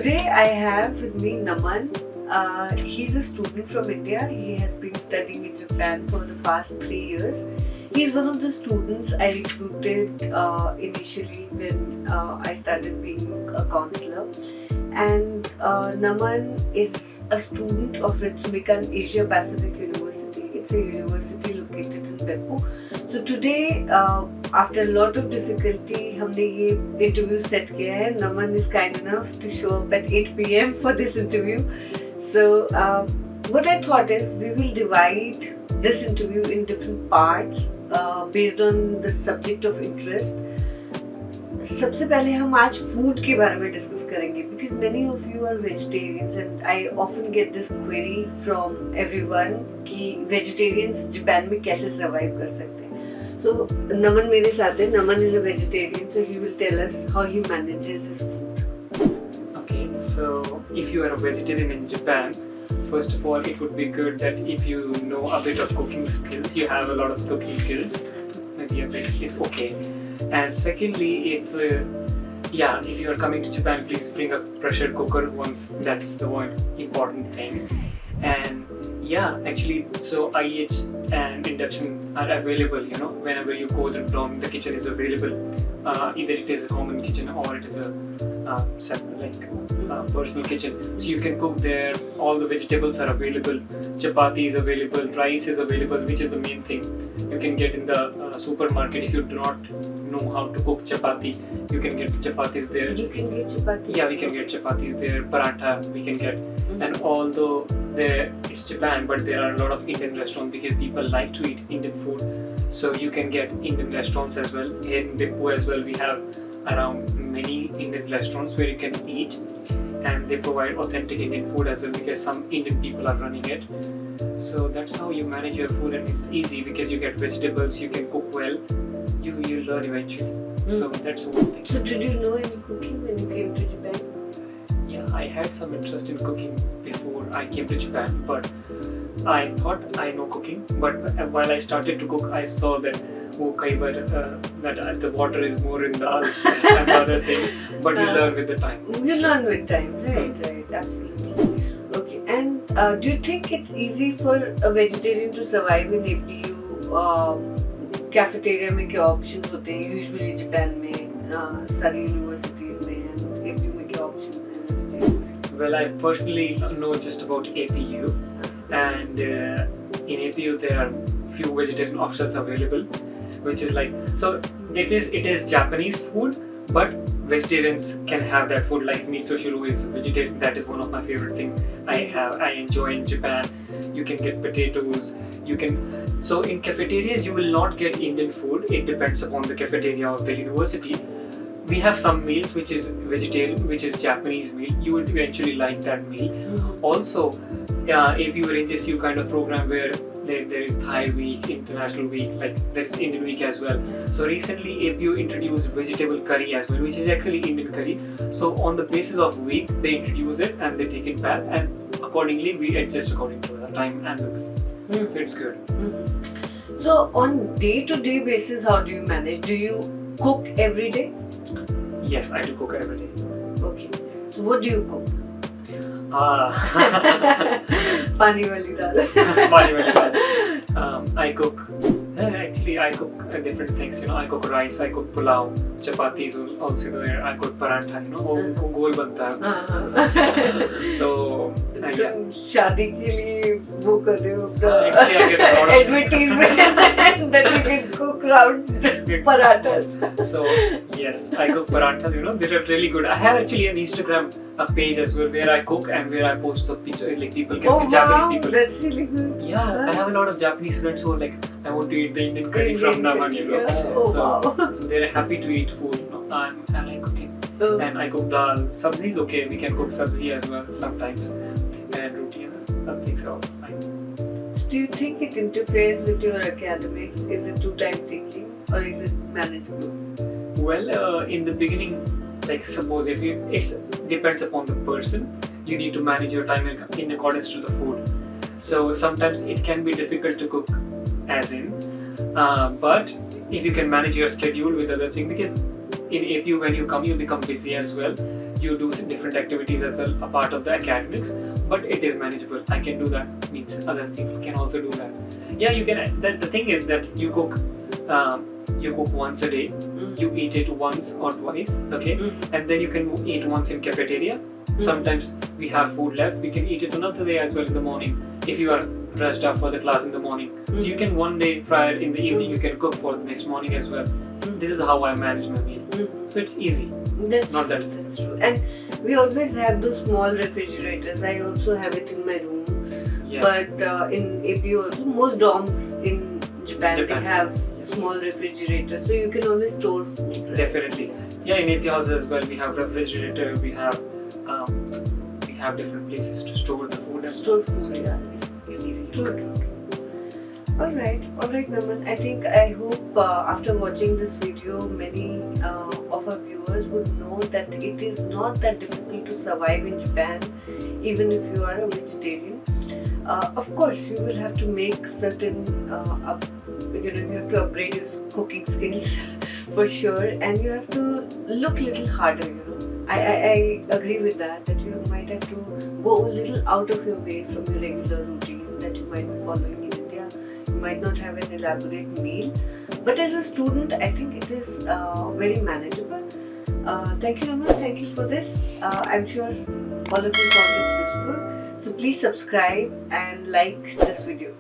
Today I have with me Naman. He's a student from India. He has been studying in Japan for the past 3 years. He's one of the students I recruited initially when I started being a counselor. And Naman is a student of Ritsumeikan Asia Pacific University. It's a university located in Beppu. So today, after a lot of difficulty, हमने ये interview set किया है. Naman is kind enough to show up at 8 p.m. for this interview. So what I thought is we will divide this interview in different parts based on the subject of interest. सबसे पहले हम आज food के बारे में discuss करेंगे because many of you are vegetarians and I often get this query from everyone कि vegetarians Japan में कैसे survive कर सकते हैं. So Naman मेरे साथ है. Naman is a vegetarian, so he will tell us how he manages his food. Okay, so if you are a vegetarian in Japan, first of all, it would be good that if you know a bit of cooking skills, you have a lot of cooking skills, maybe a bit is okay. And secondly, if you are coming to Japan, please bring a pressure cooker once. That's the one important thing. And actually, so IH and induction are available. You know, whenever you go to town, the kitchen is available. Either it is a common kitchen or it is a personal kitchen. So you can cook there. All the vegetables are available. Chapati is available. Rice is available, which is the main thing. You can get in the supermarket. If you do not know how to cook chapati, you can get chapatis there. You can get chapatis. Yeah, we can get chapatis there. Paratha we can get. And although it's Japan, but there are a lot of Indian restaurants because people like to eat Indian food. So you can get Indian restaurants as well. Here in Beppu as well, we have around many Indian restaurants where you can eat, and they provide authentic Indian food as well because some Indian people are running it. So that's how you manage your food, and it's easy because you get vegetables, you can cook well, you learn eventually. So that's one thing. So did you know any cooking when you came to Japan? Yeah, I had some interest in cooking before I came to Japan, but I thought I know cooking, but while I started to cook, I saw that that the water is more in the oil and other things, but you learn with the time. You learn with time, right, absolutely. Okay, and do you think it's easy for a vegetarian to survive in APU? Cafeteria में क्या options होते हैं? Usually Japan में सारी universities में and APU में क्या options हैं? Well, I personally know just about APU, and in APU there are few vegetarian options available, which is like, so it is Japanese food, but vegetarians can have that food. Like miso shuru is vegetarian. That is one of my favorite things I enjoy in Japan. You can get potatoes. So in cafeterias you will not get Indian food. It depends upon the cafeteria of the university. We have some meals which is vegetarian, which is Japanese meal. You would eventually like that meal. Also, APU arranges few kind of program where there is Thai week, international week, like there is Indian week as well. So recently APU introduced vegetable curry as well, which is actually Indian curry. So on the basis of week, they introduce it and they take it back, and accordingly we adjust according to the time and the week. So it's good. So on day-to-day basis, how do you manage? Do you cook every day? Yes, I do cook every day. Okay. So what do you cook? पानी वाली दाल. I cook. Actually, I cook different things. You know, I cook rice, I cook pulao, chapatis also there. I cook paratha. You know, वो गोल बनता है. तो शादी के लिए वो कर रहे हो अपना actually I get a lot of advertisement that you can cook round parathas. So yes, I cook parathas. You know, they are really good. I have actually an Instagram page as well where I cook and where I post the picture. Like people can see Japanese people. That's really good. Yeah, I have a lot of Japanese friends who are like, I want to eat the Indian curry from Naman, you know. Yeah. So they're happy to eat food. You know, I like cooking. And I cook dal. Sabzi is okay. We can cook sabzi as well sometimes. And roti, things are fine. Do you think it interferes with your academics? Is it too time taking or is it manageable? Well, in the beginning, like suppose if it depends upon the person. You need to manage your time in accordance to the food. So sometimes it can be difficult to cook as in, but if you can manage your schedule with other things, because in APU when you come you become busy as well. you do different activities as a part of the academics, but it is manageable. I can do that, means other people can also do that. Yeah, you can. The thing is that you cook once a day, you eat it once or twice, okay, and then you can eat once in cafeteria. Sometimes we have food left, we can eat it another day as well in the morning if you are dressed up for the class in the morning. So you can one day prior in the evening, you can cook for the next morning as well. This is how I manage my meal. So it's easy. That's Not true, that. that's true. And we always have those small refrigerators. I also have it in my room. Yes. But in AP also, most dorms in Japan, they Japan. have small refrigerators, so you can always store food. Right? Definitely. Yeah, in AP house as well, we have refrigerator, we have different places to store the food. And Store food, so, yeah. It's easy. True, true, true. Alright, Naman. I hope after watching this video, many of our viewers would know that it is not that difficult to survive in Japan, even if you are a vegetarian. Of course, you will have to make certain, you have to upgrade your cooking skills for sure, and you have to look a little harder. I agree with that you might have to go a little out of your way from your regular routine that you might be following in India. You might not have an elaborate meal, but as a student, I think it is very manageable. Thank you, Naman. Thank you for this. I'm sure all of you found it useful. So please subscribe and like this video.